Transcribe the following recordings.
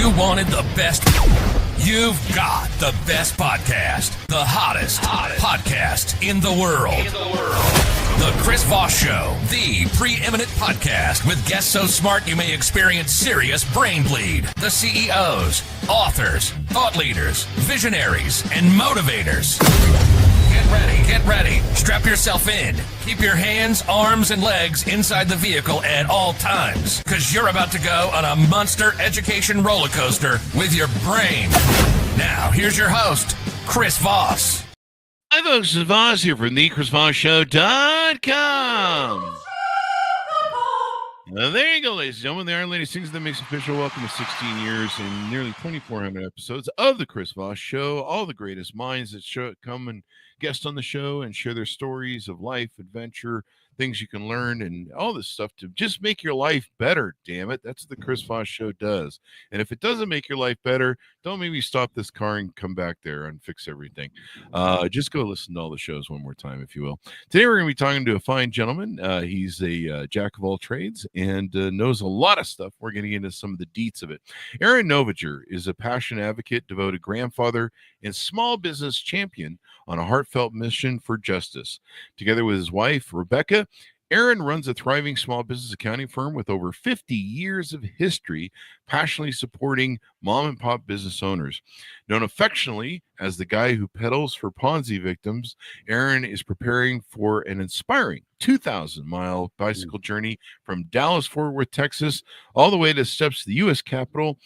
you wanted the best, you've got the best podcast, the hottest podcast in the world. The Chris Voss Show, the preeminent podcast with guests so smart you may experience serious brain bleed. The CEOs, authors, thought leaders, visionaries, and motivators. Get ready. Strap yourself in. Keep your hands, arms, and legs inside the vehicle at all times, because you're about to go on a monster education roller coaster with your brain. Now, here's your host, Chris Voss. Hi, folks. It's Voss here from the ChrisVossShow.com. There you go, ladies and gentlemen. The Iron Lady sings that makes official. Welcome to 16 years and nearly 2,400 episodes of the Chris Voss Show. All the greatest minds that come and guest on the show and share their stories of life, adventure, things you can learn, and all this stuff to just make your life better, damn it. That's what the Chris Voss Show does. And if it doesn't make your life better, don't maybe stop this car and come back there and fix everything. Just go listen to all the shows one more time, if you will. Today we're going to be talking to a fine gentleman. He's a jack of all trades and knows a lot of stuff. We're getting into some of the deets of it. Aaron Novinger is a passionate advocate, devoted grandfather, and small business champion on a heartfelt mission for justice. Together with his wife, Rebecca, Aaron runs a thriving small business accounting firm with over 50 years of history, passionately supporting mom and pop business owners. Known affectionately as the guy who peddles for Ponzi victims, Aaron is preparing for an inspiring 2,000-mile bicycle journey from Dallas-Fort Worth, Texas, all the way to steps to the U.S. Capitol.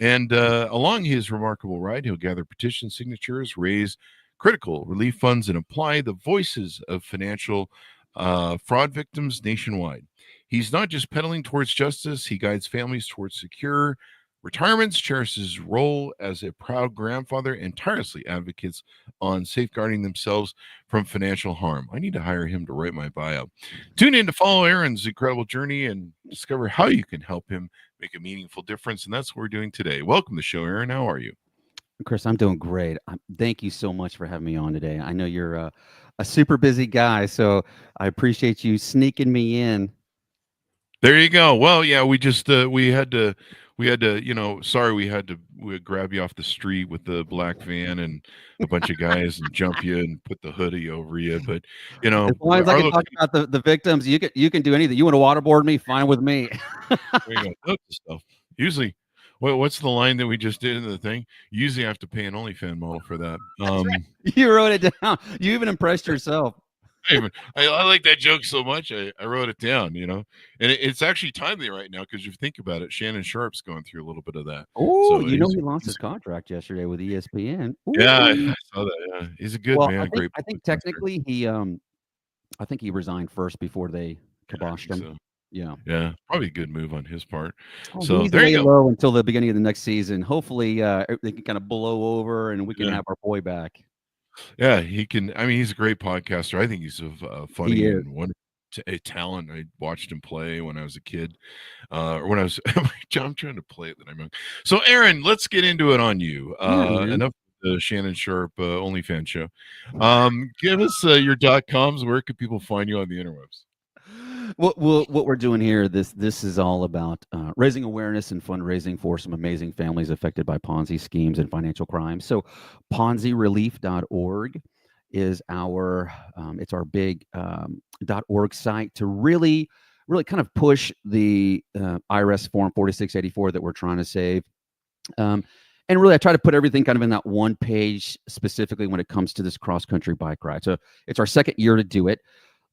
And along his remarkable ride, he'll gather petition signatures, raise critical relief funds, and apply the voices of financial fraud victims nationwide. He's not just pedaling towards justice, he guides families towards secure retirements, cherishes his role as a proud grandfather, and tirelessly advocates on safeguarding themselves from financial harm. I need to hire him to write my bio. Tune in to follow Aaron's incredible journey and discover how you can help him make a meaningful difference, and that's what we're doing today. Welcome to the show, Aaron. How are you? Chris, I'm doing great. Thank you so much for having me on today. I know you're a super busy guy, so I appreciate you sneaking me in. There you go. Well, yeah, we had to, sorry, we would grab you off the street with the black van and a bunch of guys and jump you and put the hoodie over you. But, as long as I can talk about the victims, you can do anything. You want to waterboard me? Fine with me. There you go. Look at stuff. Usually, what's the line that we just did in the thing? You usually have to pay an OnlyFans model for that. Right. You wrote it down. You even impressed yourself. I like that joke so much. I wrote it down, and it's actually timely right now because if you think about it, Shannon Sharp's going through a little bit of that. Oh, so he lost his contract yesterday with ESPN. Ooh. Yeah, I saw that. Yeah. He's a good man. I think technically he resigned first before they kiboshed him. So. Yeah, probably a good move on his part. So there you go. Low until the beginning of the next season. Hopefully, they can kind of blow over and we can have our boy back. Yeah, he can. I mean, he's a great podcaster. I think he's a funny and wonderful talent. I watched him play when I was a kid, or when I was. I'm trying to play it that I'm young. So, Aaron, let's get into it on you. Enough. The Shannon Sharp OnlyFans show. Give us your .coms. Where can people find you on the interwebs? What we're doing here, this is all about raising awareness and fundraising for some amazing families affected by Ponzi schemes and financial crimes. So ponzirelief.org is our big .org site to really kind of push the IRS form 4684 that we're trying to save. And really, I try to put everything kind of in that one page specifically when it comes to this cross-country bike ride. So it's our second year to do it.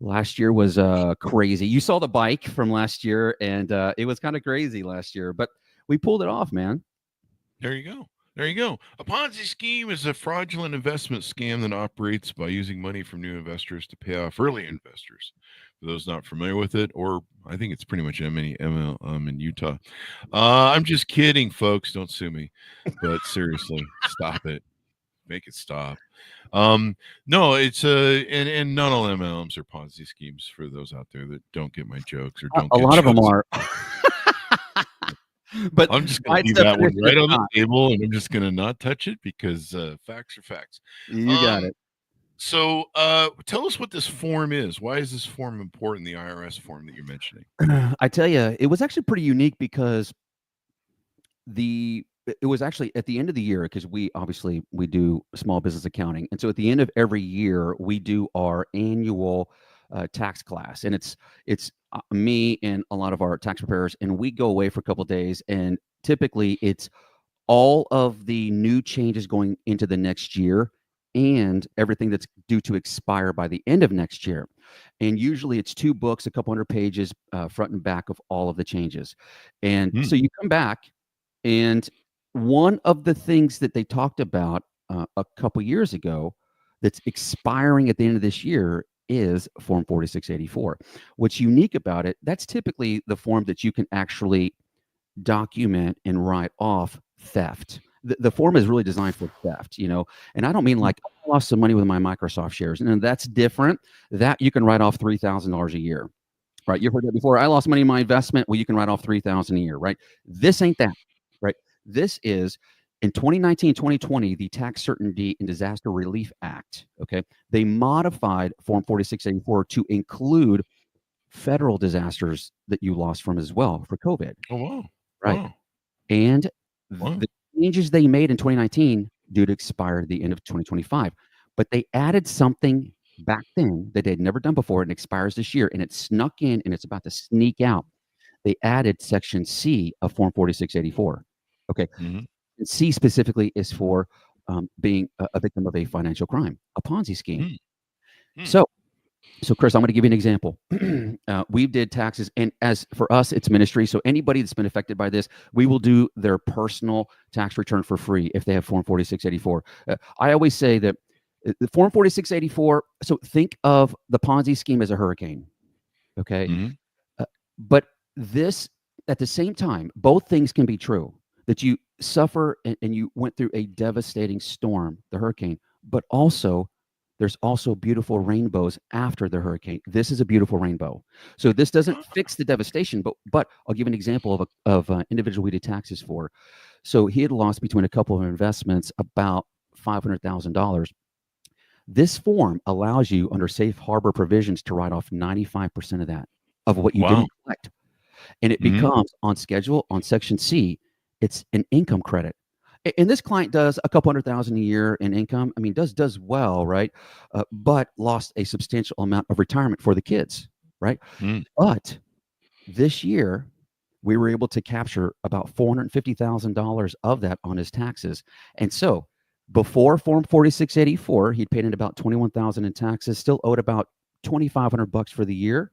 Last year was crazy. You saw the bike from last year, and it was kind of crazy last year, but we pulled it off, man. There you go. A Ponzi scheme is a fraudulent investment scam that operates by using money from new investors to pay off early investors. For those not familiar with it, or I think it's pretty much MLM in Utah. I'm just kidding, folks. Don't sue me. But seriously, stop it. Make it stop. No, it's and not all MLMs are Ponzi schemes for those out there that don't get my jokes or don't. A lot of them are. But I'm just going to leave that one right on the table, and I'm just going to not touch it because facts are facts. You got it. So tell us what this form is. Why is this form important, the IRS form that you're mentioning? I tell you, it was actually pretty unique because the it was actually at the end of the year, because we do small business accounting, and so at the end of every year we do our annual tax class, and it's me and a lot of our tax preparers, and we go away for a couple of days, and typically it's all of the new changes going into the next year and everything that's due to expire by the end of next year. And usually it's 2 books, a couple hundred pages, front and back of all of the changes. And so you come back, and one of the things that they talked about a couple years ago that's expiring at the end of this year is Form 4684. What's unique about it, that's typically the form that you can actually document and write off theft. The form is really designed for theft, and I don't mean like I lost some money with my Microsoft shares, and that's different. That you can write off $3,000 a year, right? You've heard that before. I lost money in my investment. Well, you can write off $3,000 a year, right? This ain't that, right? This is in 2019, 2020, the Tax Certainty and Disaster Relief Act. Okay, they modified Form 4684 to include federal disasters that you lost from as well for COVID. Oh, wow. Right. Wow. And Wow. the changes they made in 2019 due to expire at the end of 2025. But they added something back then that they'd never done before, and expires this year, and it snuck in and it's about to sneak out. They added Section C of Form 4684. Okay. Mhm. And C specifically is for being a victim of a financial crime, a Ponzi scheme. So, Chris, I'm going to give you an example. We did taxes, and as for us, it's ministry. So anybody that's been affected by this, we will do their personal tax return for free if they have Form 4684. I always say that the Form 4684, so think of the Ponzi scheme as a hurricane, okay? Mhm. But this, at the same time, both things can be true, that you suffer and you went through a devastating storm, the hurricane, but also there's also beautiful rainbows after the hurricane. This is a beautiful rainbow. So this doesn't fix the devastation, but I'll give an example of an individual we did taxes for. So he had lost between a couple of investments about $500,000. This form allows you under safe harbor provisions to write off 95% of that, of what you Wow. didn't collect. And it becomes on schedule on Section C, it's an income credit. And this client does a couple $100,000 a year in income. I mean, does well, right? But lost a substantial amount of retirement for the kids, right? But this year, we were able to capture about $450,000 of that on his taxes. And so before Form 4684, he'd paid in about $21,000 in taxes, still owed about $2,500 for the year.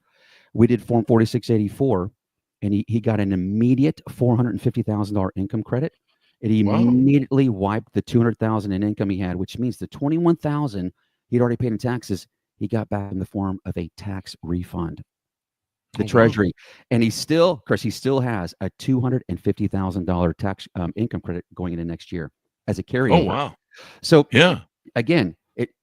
We did Form 4684, and he got an immediate $450,000 income credit. And he immediately wiped the $200,000 in income he had, which means the $21,000 he'd already paid in taxes, he got back in the form of a tax refund. The Treasury. And he still has a $250,000 tax income credit going into next year as a carryover. Oh, wow. So again,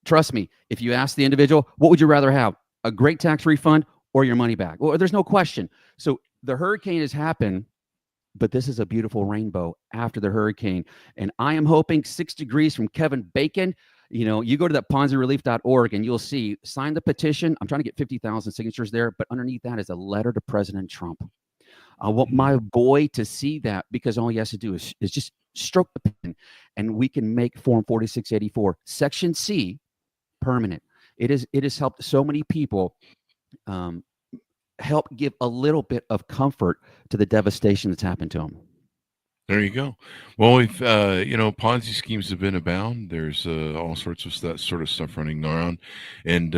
trust me, if you ask the individual, what would you rather have? A great tax refund or your money back? Well, there's no question. So the hurricane has happened, but this is a beautiful rainbow after the hurricane. And I am hoping 6 degrees from Kevin Bacon. You go to that ponzirelief.org and you'll see, sign the petition. I'm trying to get 50,000 signatures there, but underneath that is a letter to President Trump. I want my boy to see that, because all he has to do is just stroke the pen, and we can make Form 4684 Section C permanent. It has helped so many people help give a little bit of comfort to the devastation that's happened to them. There you go. Well, we've Ponzi schemes have been abound. There's all sorts of that sort of stuff running around, and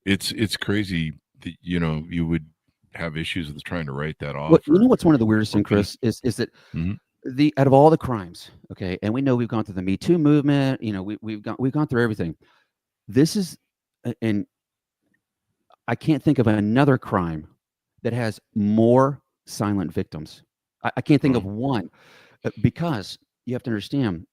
it's crazy that you would have issues with trying to write that off. Well, you know what's one of the weirdest things, Chris, is that out of all the crimes, okay, and we know we've gone through the Me Too movement. We've gone through everything. This is, and I can't think of another crime that has more silent victims. I can't think of one, because you have to understand,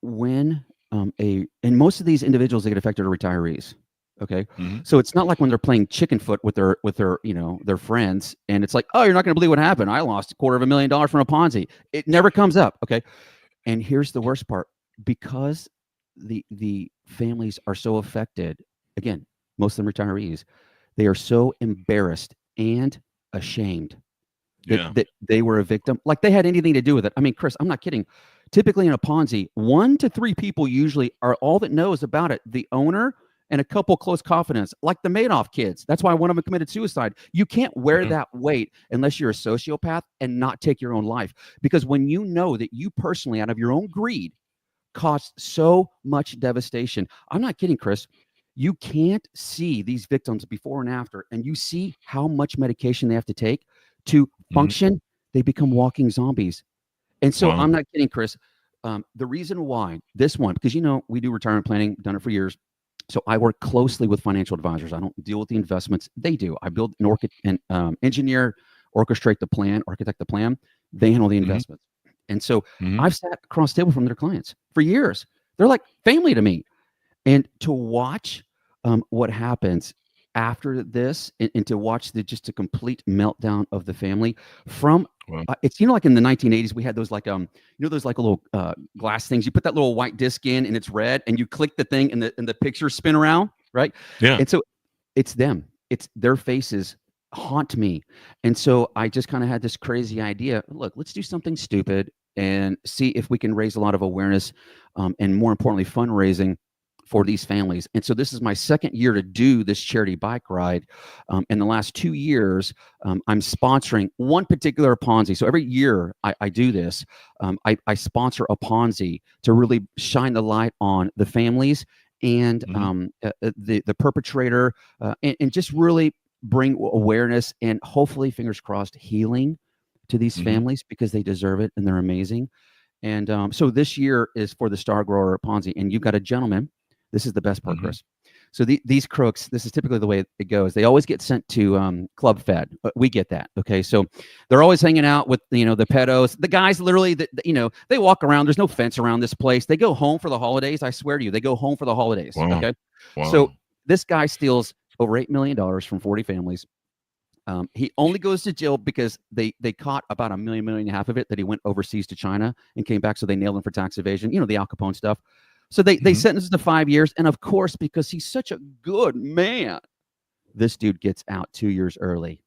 when and most of these individuals that get affected are retirees. Okay, so it's not like when they're playing chicken foot with their their friends, and it's like, oh, you're not going to believe what happened. I lost $250,000 from a Ponzi. It never comes up. Okay, and here's the worst part: because the families are so affected. Again, most of them retirees. They are so embarrassed and ashamed Yeah. that they were a victim, like they had anything to do with it. I mean, Chris, I'm not kidding. Typically in a Ponzi, 1 to 3 people usually are all that knows about it. The owner and a couple close confidants, like the Madoff kids. That's why one of them committed suicide. You can't wear that weight unless you're a sociopath and not take your own life. Because when you know that you personally, out of your own greed, caused so much devastation. I'm not kidding, Chris. You can't see these victims before and after, and you see how much medication they have to take to function. They become walking zombies. And so I'm not kidding, Chris. The reason why this one, because we do retirement planning, done it for years. So I work closely with financial advisors. I don't deal with the investments. They do. I build and engineer, orchestrate the plan, architect the plan. They handle the investments. And so I've sat across the table from their clients for years. They're like family to me. And to watch what happens after this, and to watch just a complete meltdown of the family from it's like in the 1980s we had those like those like little glass things. You put that little white disc in and it's red, and you click the thing and the pictures spin around, right? Yeah. And so it's them. It's their faces haunt me. And so I just kind of had this crazy idea. Look, let's do something stupid and see if we can raise a lot of awareness and more importantly fundraising for these families. And so this is my second year to do this charity bike ride. In the last 2 years, I'm sponsoring one particular Ponzi. So every year I do this. I sponsor a Ponzi to really shine the light on the families and the perpetrator and just really bring awareness and hopefully, fingers crossed, healing to these families, because they deserve it and they're amazing. And so this year is for the Star Grower Ponzi. And you've got a gentleman. This is the best part, Chris. So these crooks, this is typically the way it goes. They always get sent to Club Fed. We get that. Okay. So they're always hanging out with, the pedos, the guys literally that, they walk around. There's no fence around this place. They go home for the holidays. I swear to you, they go home for the holidays. Wow. Okay. Wow. So this guy steals over $8 million from 40 families. He only goes to jail because they caught about $1.5 million of it that he went overseas to China and came back. So they nailed him for tax evasion, the Al Capone stuff. So they sentenced him to 5 years. And of course, because he's such a good man, this dude gets out 2 years early.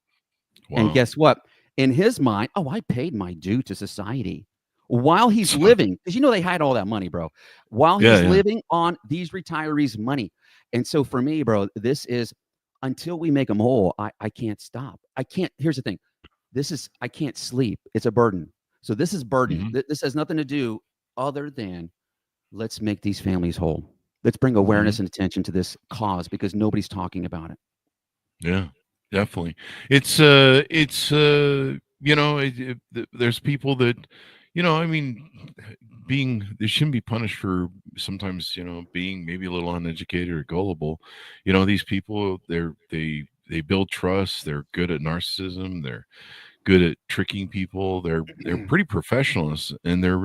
Wow. And guess what? In his mind, I paid my due to society while he's living. Because they hide all that money, bro. While he's living on these retirees' money. And so for me, bro, this is until we make them whole, I can't stop. I can't. Here's the thing. I can't sleep. It's a burden. So this is burden. This has nothing to do other than let's make these families whole. Let's bring awareness and attention to this cause because nobody's talking about it. Yeah, definitely. It's there's people that, they shouldn't be punished for sometimes, being maybe a little uneducated or gullible. These people, they build trust. They're good at narcissism. They're good at tricking people. They're pretty professionals, and they're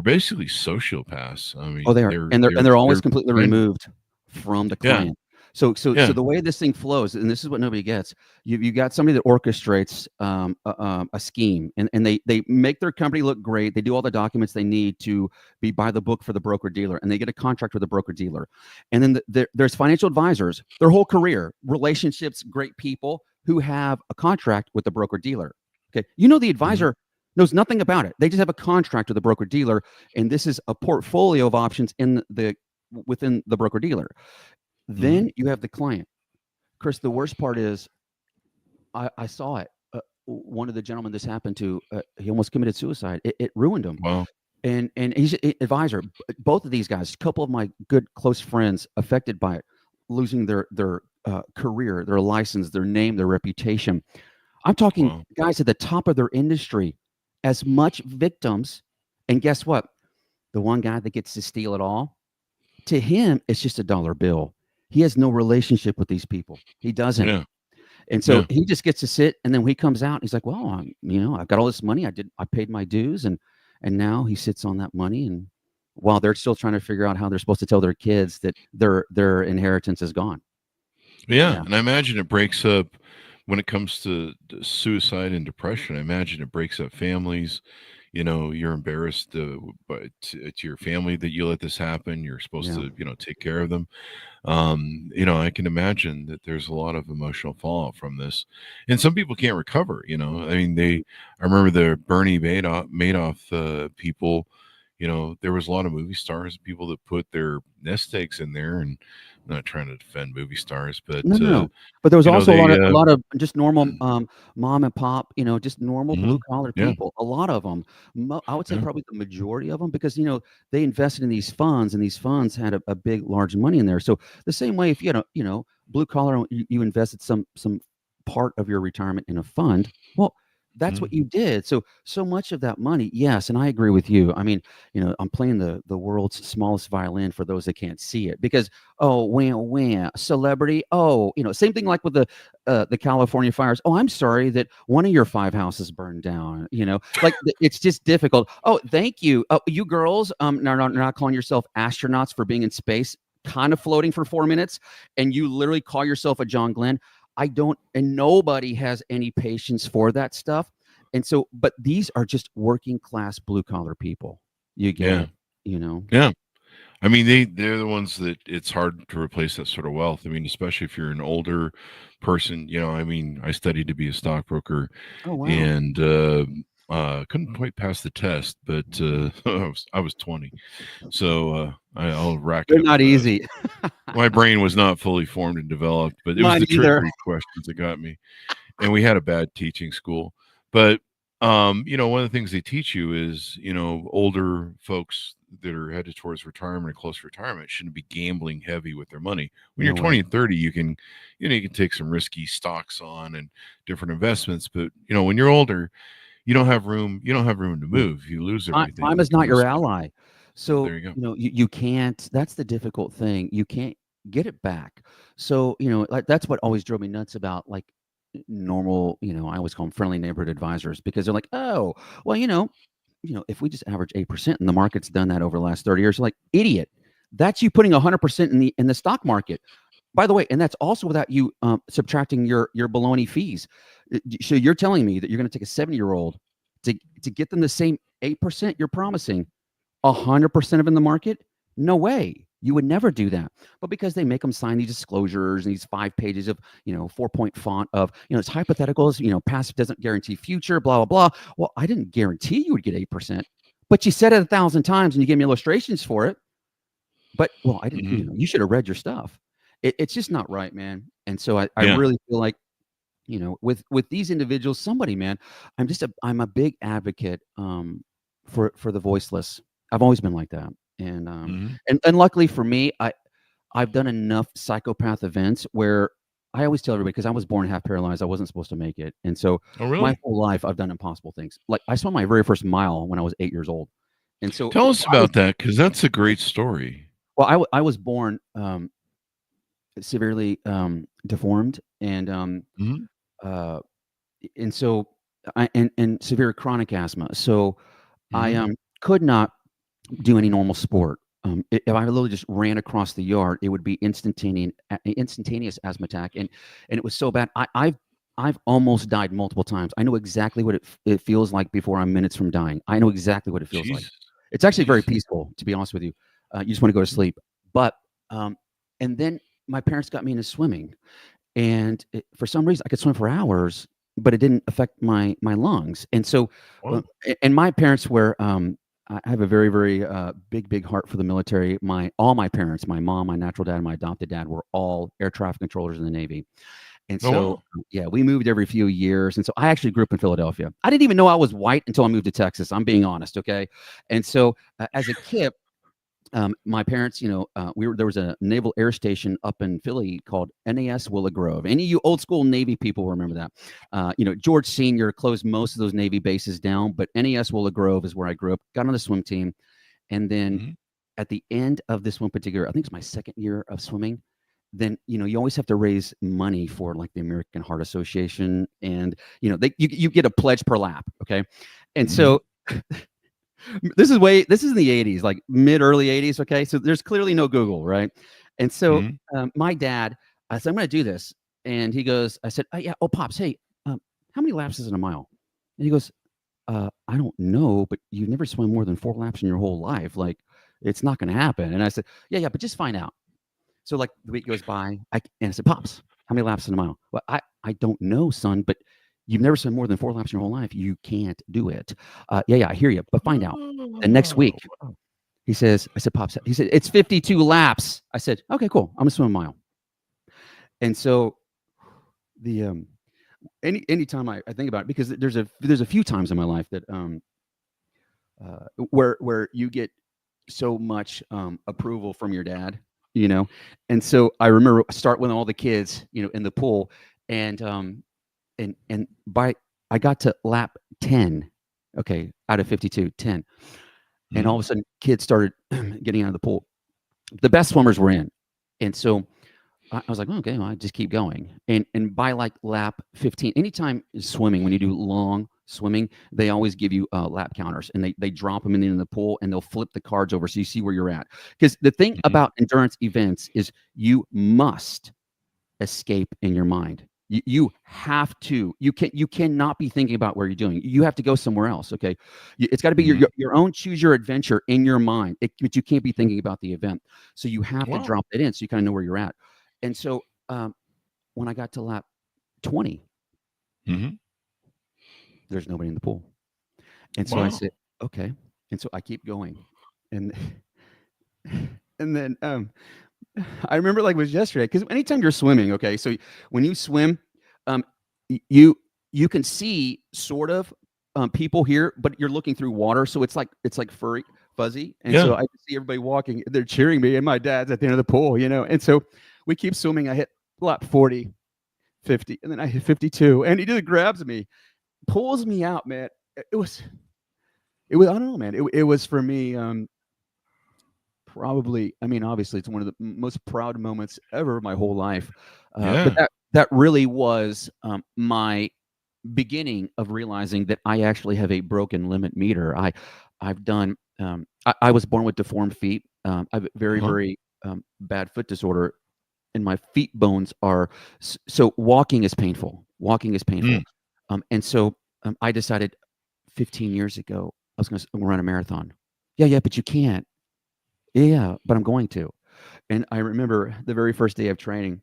basically sociopaths. I mean, they are, and they're always completely removed from the client. Yeah. So the way this thing flows, and this is what nobody gets, you got somebody that orchestrates a scheme, and they make their company look great. They do all the documents they need to be by the book for the broker dealer, and they get a contract with the broker dealer. And then there's financial advisors, their whole career, relationships, great people who have a contract with the broker dealer. Okay, the advisor knows nothing about it. They just have a contract with the broker dealer, and this is a portfolio of options within the broker dealer. Then you have the client. Chris, the worst part is I saw it. One of the gentlemen this happened to, he almost committed suicide. It ruined him. Wow. And he's an advisor. Both of these guys, a couple of my good close friends affected by it, losing their career, their license, their name, their reputation. I'm talking guys at the top of their industry, as much victims. And guess what? The one guy that gets to steal it all, to him, it's just a dollar bill. He has no relationship with these people. He doesn't. Yeah. And so he just gets to sit, and then when he comes out, he's like, well, I've got all this money. I paid my dues, and now he sits on that money. And while they're still trying to figure out how they're supposed to tell their kids that their inheritance is gone. Yeah. And I imagine it breaks up when it comes to suicide and depression. I imagine it breaks up families. you're embarrassed but to your family that you let this happen. You're supposed Yeah. to, take care of them. I can imagine that there's a lot of emotional fallout from this, and some people can't recover. I mean, I remember the Bernie Madoff people. There was a lot of movie stars, people that put their nest eggs in there, and I'm not trying to defend movie stars, but No, no, no. But there was also they, a lot of just normal mom and pop, just normal blue mhm, collar yeah, people. A lot of them, I would say yeah, probably the majority of them, because they invested in these funds, and these funds had a big, large money in there. So the same way, if you had blue collar, you invested some part of your retirement in a fund. Well, that's what mhm, you did. So much of that money, yes, and I agree with you. I mean, I'm playing the world's smallest violin for those that can't see it, because oh, wham, celebrity. Oh, same thing like with the California fires. Oh, I'm sorry that one of your 5 houses burned down. Like it's just difficult. Oh, thank you. Oh, you girls, not calling yourself astronauts for being in space, kind of floating for 4 minutes, and you literally call yourself a John Glenn. I don't, and nobody has any patience for that stuff. And so, but these are just working class blue collar people. You yeah, get, you know. yeah. I mean, they're the ones that it's hard to replace that sort of wealth. I mean, especially if you're an older person. I mean, I studied to be a stockbroker, Oh wow. and couldn't quite pass the test, but I was 20, so I'll rack They're up. not easy. My brain was not fully formed and developed, but it was Mine the either. trickery questions that got me. And we had a bad teaching school, but one of the things they teach you is, older folks that are headed towards retirement or close to retirement shouldn't be gambling heavy with their money. When No you're way. 20 and 30, you can take some risky stocks on and different investments, but when you're older, you don't have room to Yeah. move. You lose everything. Time You is can not your lose. ally. There So, you go. you can't, that's the difficult thing. You can't get it back. So, like that's what always drove me nuts about like normal, I always call them friendly neighborhood advisors, because they're like, oh, well, if we just average 8% and the market's done that over the last 30 years, like idiot. That's you putting 100% in the stock market. By the way, and that's also without you subtracting your baloney fees. So you're telling me that you're going to take a 70-year-old to get them the same 8% you're promising, 100% of in the market? No way. You would never do that. But because they make them sign these disclosures and these 5 pages of, 4-point font of, it's hypotheticals, passive doesn't guarantee future, blah, blah, blah. Well, I didn't guarantee you would get 8%, but you said it 1,000 times and you gave me illustrations for it. But, well, I didn't, Hmm. you should have read your stuff. It's just not right, man. And so I Yeah. really feel like, with these individuals, somebody, man, I'm a big advocate for the voiceless. I've always been like that. And Hmm. and luckily for me, I've done enough psychopath events where I always tell everybody, because I was born half paralyzed, I wasn't supposed to make it. And so Oh, my really? whole life I've done impossible things. Like I swam my very first mile when I was 8 years old. And so Tell us about that, because that's a great story. I was born severely deformed, and Hmm. uh and so and severe chronic asthma. So I Hmm. could not do any normal sport. If I literally just ran across the yard, it would be instantaneous asthma attack, and it was so bad. I've almost died multiple times. I know exactly what it feels like before I'm minutes from dying. I know exactly what it feels like. Jesus. It's actually very Jesus. peaceful, to be honest with you. You just want to go to sleep. But and then my parents got me into swimming, and for some reason I could swim for hours, but it didn't affect my lungs. And so, Wow. and my parents were. I have a very, very big heart for the military. All my parents, my mom, my natural dad, and my adopted dad, were all air traffic controllers in the Navy. And Oh, so, wow. yeah, we moved every few years. And so I actually grew up in Philadelphia. I didn't even know I was white until I moved to Texas. I'm being honest, okay? And so, as a kid, my parents, there was a naval air station up in Philly called NAS Willow Grove. Any of you old school Navy people will remember that. George Senior closed most of those Navy bases down, but NAS Willow Grove is where I grew up. Got on the swim team, and then Mhm. at the end of this one particular, I think it's my second year of swimming. Then you always have to raise money for like the American Heart Association, and you get a pledge per lap, okay? And Mhm. so this is in the 80s, like mid early 80s, okay? So there's clearly no Google, right? And so Mhm. my dad, I said, I'm going to do this. And he goes, I said, oh, yeah, oh, Pops, hey, how many laps is in a mile? And he goes, I don't know, but you never swam more than 4 laps in your whole life. Like, it's not going to happen. And I said, yeah, but just find out. So like the week goes by, and I said, Pops, how many laps in a mile? Well, I don't know, son, but you've never swum more than 4 laps in your whole life. You can't do it. Yeah, I hear you, but find out. And next week, I said, Pops, he said, it's 52 laps. I said, okay, cool. I'm gonna swim a mile. And so the anytime I think about it, because there's a few times in my life that where you get so much approval from your dad, and so I remember start with all the kids, in the pool, and by I got to lap 10, okay, out of 52, 10, and all of a sudden kids started getting out of the pool. The best swimmers were in, and so I was like, okay, well, I just keep going. And by like lap 15, anytime swimming, when you do long swimming, they always give you lap counters, and they drop them in the pool, and they'll flip the cards over so you see where you're at. Because the thing about endurance events is you must escape in your mind. You have to. You cannot be thinking about where you're doing. You have to go somewhere else. Okay, it's got to be your own choose your adventure in your mind. But you can't be thinking about the event. So you have to drop it in so you kind of know where you're at. And so when I got to lap 20, there's nobody in the pool. And so I said, okay. And so I keep going. And then I remember like it was yesterday, because anytime you're swimming, okay, so when you swim, you can see sort of people here, but you're looking through water. So it's like fuzzy. And so I see everybody walking, they're cheering me, and my dad's at the end of the pool, And so we keep swimming. I hit lap 40, 50, and then I hit 52, and he just grabs me, pulls me out, man. It was, I don't know, man. It was for me, probably, I mean, obviously it's one of the most proud moments ever of my whole life. But that really was my beginning of realizing that I actually have a broken limit meter. I've done, I was born with deformed feet. I have a very, very bad foot disorder, and my feet bones are, so walking is painful. And so I decided 15 years ago, I was going to run a marathon. Yeah, but you can't. Yeah, but I'm going to. And I remember the very first day of training,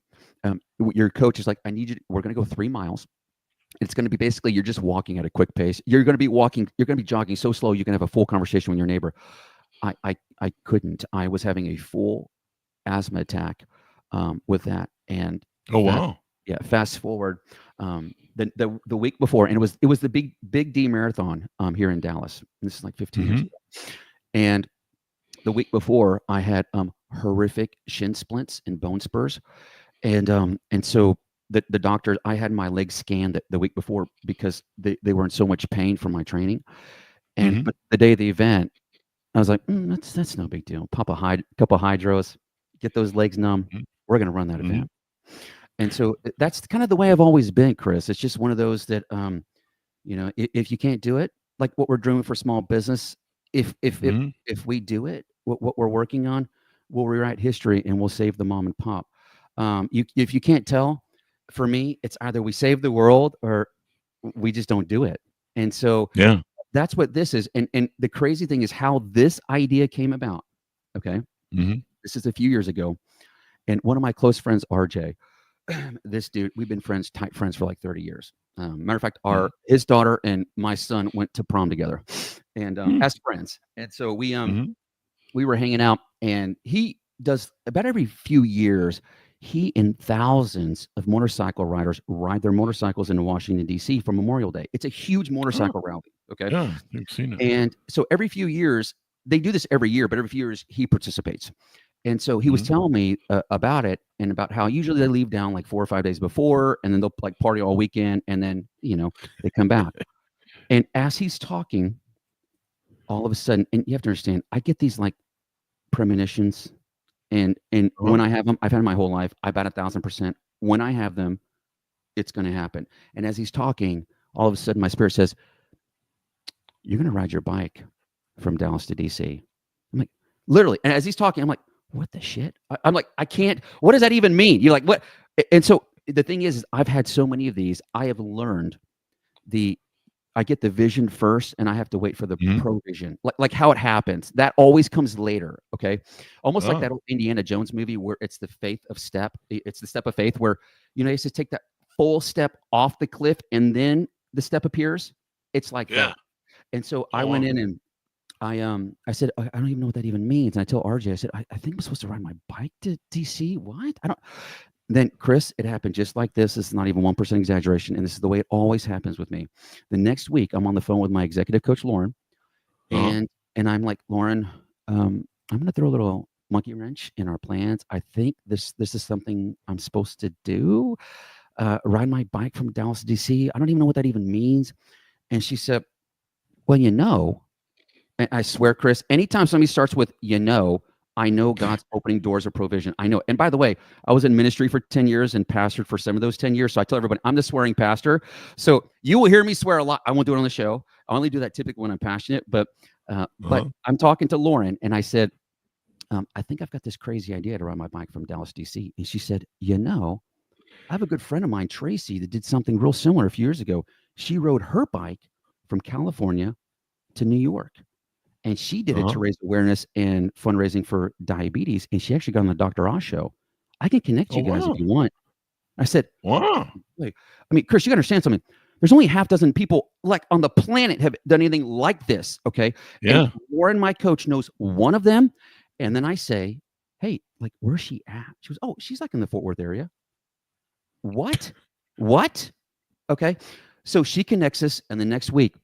your coach is like, I need you, we're going to go 3 miles. It's going to be basically, you're just walking at a quick pace. You're going to be jogging so slow, you can have a full conversation with your neighbor. I couldn't. I was having a full asthma attack with that. And fast forward, the week before, and it was the big D marathon here in Dallas. This is like 15 years ago. And the week before, I had horrific shin splints and bone spurs, and so the doctor, I had my legs scanned the week before because they were in so much pain from my training, and but the day of the event, I was like, that's no big deal. Pop a couple hydros, get those legs numb. We're gonna run that event. And so that's kind of the way I've always been, Chris. It's just one of those that if you can't do it, like what we're doing for small business, if we do it, what we're working on, we'll rewrite history and we'll save the mom and pop. If you can't tell, for me, it's either we save the world or we just don't do it. And so that's what this is. And the crazy thing is how this idea came about. Okay. This is a few years ago. And one of my close friends, RJ, this dude, we've been tight friends for like 30 years. Matter of fact, his daughter and my son went to prom together, and as friends. And so we were hanging out, and he does about every few years, he and thousands of motorcycle riders ride their motorcycles into Washington, D.C. for Memorial Day. It's a huge motorcycle rally. Okay. Yeah, I've seen it. And so every few years, they do this every year, but every few years he participates. And so he was telling me about it, and about how usually they leave down like 4 or 5 days before, and then they'll like party all weekend, and then, they come back. And as he's talking, all of a sudden, and you have to understand, I get these like premonitions, and when I have them, I've had them my whole life. I bet 1,000%. When I have them, it's going to happen. And as he's talking, all of a sudden my spirit says, you're going to ride your bike from Dallas to DC. I'm like, literally. And as he's talking, I'm like, what the shit? I'm like, I can't, what does that even mean? You're like, what? And so the thing is I've had so many of these, I have learned I get the vision first, and I have to wait for the Mhm. provision, like how it happens. That always comes later. Okay, almost like Oh. that old Indiana Jones movie where it's the faith of step. It's the step of faith where you have to take that full step off the cliff, and then the step appears. It's like Yeah. that. And so I Oh, went wow. in and I said, I don't even know what that even means. And I told RJ, I said, I think I'm supposed to ride my bike to DC. What? I don't. Then, Chris, it happened just like this. It's not even 1% exaggeration. And this is the way it always happens with me. The next week, I'm on the phone with my executive coach, Lauren. Uh-huh. And I'm like, Lauren, I'm going to throw a little monkey wrench in our plans. I think this is something I'm supposed to do. Ride my bike from Dallas to DC. I don't even know what that even means. And she said, well, and I swear, Chris, anytime somebody starts with, I know God's opening doors of provision. I know. And by the way, I was in ministry for 10 years and pastored for some of those 10 years. So I tell everybody, I'm the swearing pastor. So you will hear me swear a lot. I won't do it on the show. I only do that typically when I'm passionate. But I'm talking to Lauren, and I said, I think I've got this crazy idea to ride my bike from Dallas, DC. And she said, I have a good friend of mine, Tracy, that did something real similar a few years ago. She rode her bike from California to New York. And she did it to raise awareness and fundraising for diabetes. And she actually got on the Dr. Oz show. I can connect you guys if you want. I said, wow. Wait, I mean, Chris, you got to understand something. There's only half dozen people like on the planet have done anything like this. Okay. Yeah. And Lauren, my coach, knows one of them. And then I say, hey, like, where's she at? She goes, oh, she's like in the Fort Worth area. What? Okay. So she connects us. And the next week,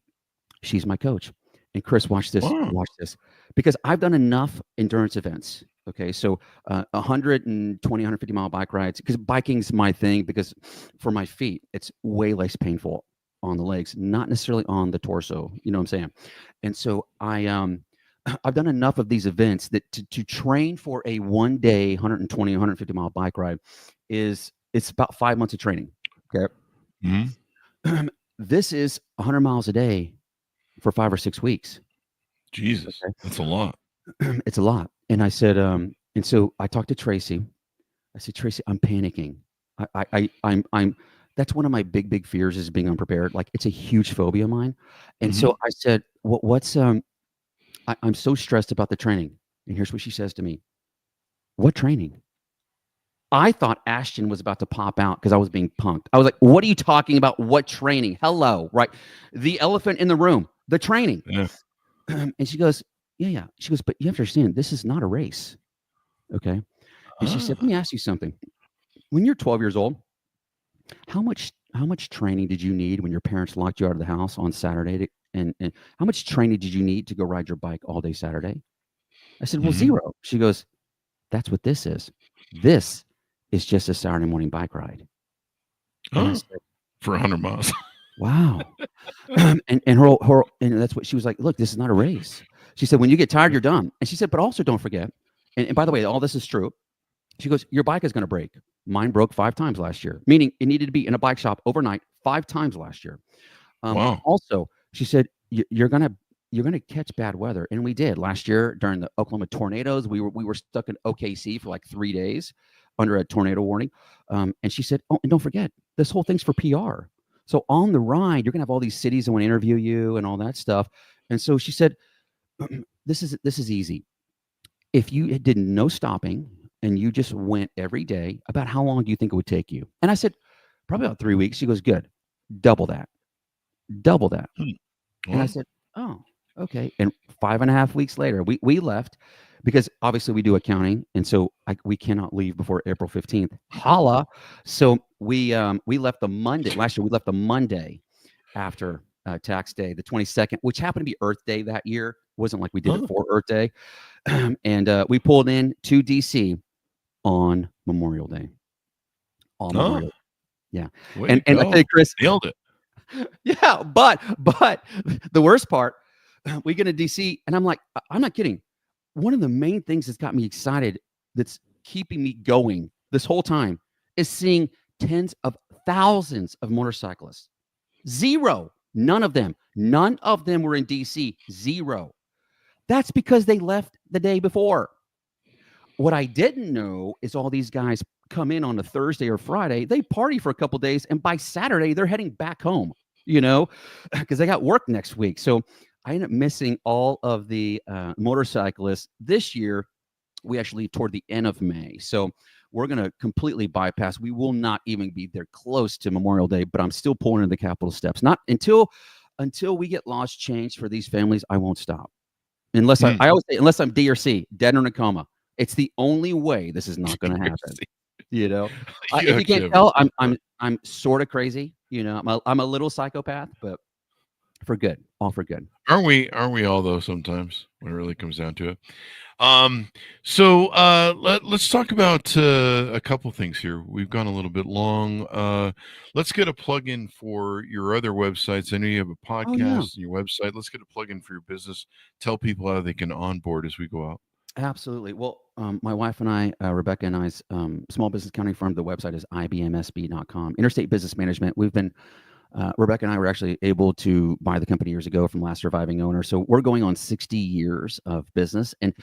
she's my coach. And Chris, watch this, because I've done enough endurance events. Okay. So 120, 150 mile bike rides, because biking's my thing, because for my feet, it's way less painful on the legs, not necessarily on the torso. You know what I'm saying? And so I've done enough of these events that to train for a 1 day, 120, 150 mile bike ride it's about 5 months of training. Okay. Mm-hmm. This is 100 miles a day for 5 or 6 weeks. Jesus, okay. That's a lot. It's a lot. And I said, and so I talked to Tracy. I said, Tracy, I'm panicking. I'm that's one of my big fears, is being unprepared. Like, it's a huge phobia of mine. And so I said, I'm so stressed about the training. And here's what she says to me. What training? I thought Ashton was about to pop out because I was being punked. I was like, what are you talking about? What training? Hello, right? The elephant in the room, the training. Yeah. And she goes, yeah. She goes, but you have to understand, this is not a race. Okay. And she said, let me ask you something. When you're 12 years old, how much training did you need when your parents locked you out of the house on Saturday? And how much training did you need to go ride your bike all day Saturday? I said, well, 0. She goes, that's what this is. This is just a Saturday morning bike ride. And I said, for 100 miles. Wow. and her and that's what she was like, look, this is not a race. She said, when you get tired, you're done. And she said, but also don't forget, and by the way, all this is true. She goes, your bike is going to break. Mine broke 5 times last year, meaning it needed to be in a bike shop overnight 5 times last year. Wow. Also, she said, you're going to catch bad weather. And we did last year during the Oklahoma tornadoes. We were stuck in OKC for like 3 days under a tornado warning. And she said, oh, and don't forget, this whole thing's for PR. So on the ride, you're going to have all these cities that want to interview you and all that stuff. And so she said, this is easy. If you did no stopping and you just went every day, about how long do you think it would take you? And I said, probably about 3 weeks. She goes, good. Double that. And I said, oh, okay. And 5.5 weeks later, we left, because obviously we do accounting. And so we cannot leave before April 15th. Holla. So we left the Monday. Last year, we left the Monday after tax day, the 22nd, which happened to be Earth Day that year. It wasn't like we did it for Earth Day. And we pulled in to DC on Memorial Day. Yeah. And I tell you, Chris, nailed it. Yeah, but the worst part, we get to DC, and I'm like, I'm not kidding. One of the main things that's got me excited, that's keeping me going this whole time, is seeing tens of thousands of motorcyclists. 0. None of them were in DC. 0. That's because they left the day before. What I didn't know is all these guys come in on a Thursday or Friday, they party for a couple days, and by Saturday, they're heading back home. because I got work next week. So I ended up missing all of the motorcyclists this year. We actually leave toward the end of May. So we're going to completely bypass. We will not even be there close to Memorial Day, but I'm still pulling in the Capitol steps. Not until we get laws changed for these families, I won't stop. Unless I always say, unless I'm D or C, dead or in a coma. It's the only way this is not going to happen. If you can't tell, I'm sort of crazy. I'm a little psychopath, but for good, all for good. Aren't we all though? Sometimes when it really comes down to it. So let's talk about a couple things here. We've gone a little bit long. Let's get a plug-in for your other websites. I know you have a podcast and your website. Let's get a plug-in for your business. Tell people how they can onboard as we go out. Absolutely. Well, my wife and I, Rebecca and I's small business accounting firm, the website is ibmsb.com. Interstate Business Management. We've been Rebecca and I were actually able to buy the company years ago from last surviving owner. So we're going on 60 years of business. And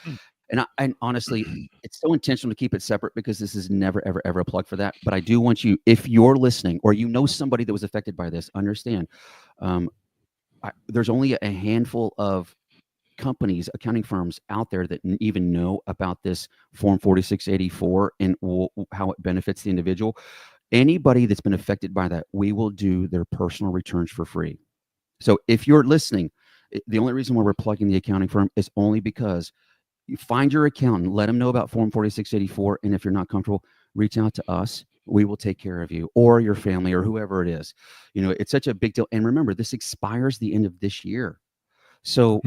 honestly, it's so intentional to keep it separate because this is never, ever, ever a plug for that. But I do want you, if you're listening or somebody that was affected by this, understand there's only a handful of companies, accounting firms out there that even know about this Form 4684 and how it benefits the individual. Anybody that's been affected by that, we will do their personal returns for free. So if you're listening, the only reason why we're plugging the accounting firm is only because you find your accountant, let them know about Form 4684, and if you're not comfortable, reach out to us. We will take care of you or your family or whoever it is. It's such a big deal. And remember, this expires the end of this year. So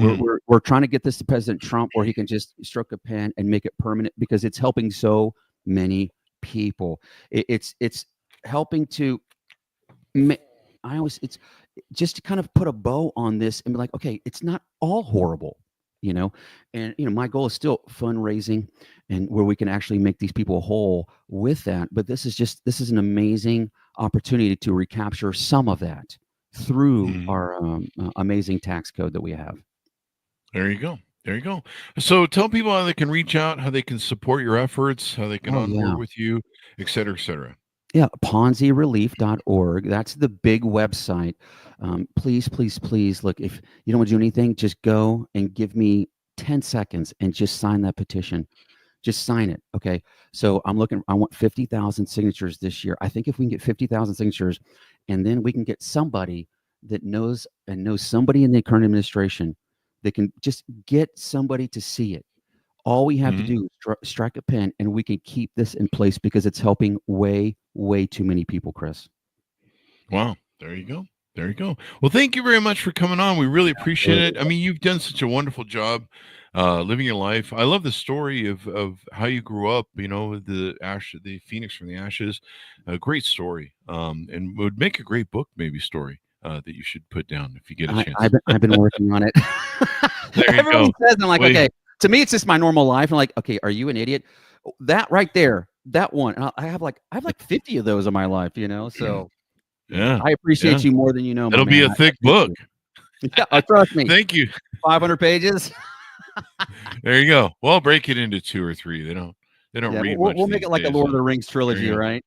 we're trying to get this to President Trump where he can just stroke a pen and make it permanent because it's helping so many people. It's helping to it's just to kind of put a bow on this and be like, okay, it's not all horrible, and my goal is still fundraising and where we can actually make these people whole with that. But this is an amazing opportunity to recapture some of that through our amazing tax code that we have. There you go. So tell people how they can reach out, how they can support your efforts, how they can onboard with you, et cetera, et cetera. Yeah, ponzirelief.org. That's the big website. Please, please, please, look, if you don't want to do anything, just go and give me 10 seconds and just sign that petition. Just sign it, okay? So I want 50,000 signatures this year. I think if we can get 50,000 signatures, and then we can get somebody that knows somebody in the current administration that can just get somebody to see it. All we have to do is strike a pen, and we can keep this in place because it's helping way, way too many people, Chris. Wow. There you go. Well, thank you very much for coming on. We really appreciate it. I mean, you've done such a wonderful job living your life. I love the story of how you grew up, the Phoenix from the ashes. A great story. And would make a great book, maybe story that you should put down if you get a chance. I've been working on it. Everyone says, and I'm like, okay. To me, it's just my normal life. I'm like, okay, are you an idiot? That right there, that one. And I have like 50 of those in my life, So yeah, I appreciate you more than you know. It'll be a thick book. Yeah, trust me. Thank you. 500 pages. There you go. Well, break it into 2 or 3. They don't read much. We'll make it like a Lord of the Rings trilogy, right?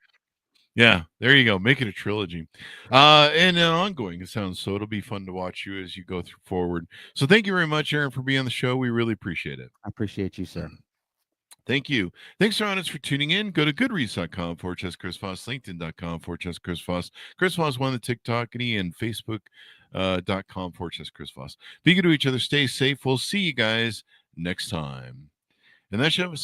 Yeah, there you go. Make it a trilogy. And ongoing. It'll be fun to watch you as you go forward. So thank you very much, Aaron, for being on the show. We really appreciate it. I appreciate you, sir. Thank you. Thanks, audience, for tuning in. Go to goodreads.com/Chris Voss, LinkedIn.com/Chris Voss. Chris Voss won the TikTok and Facebook.com/Chris Voss. Be good to each other. Stay safe. We'll see you guys next time. And that show was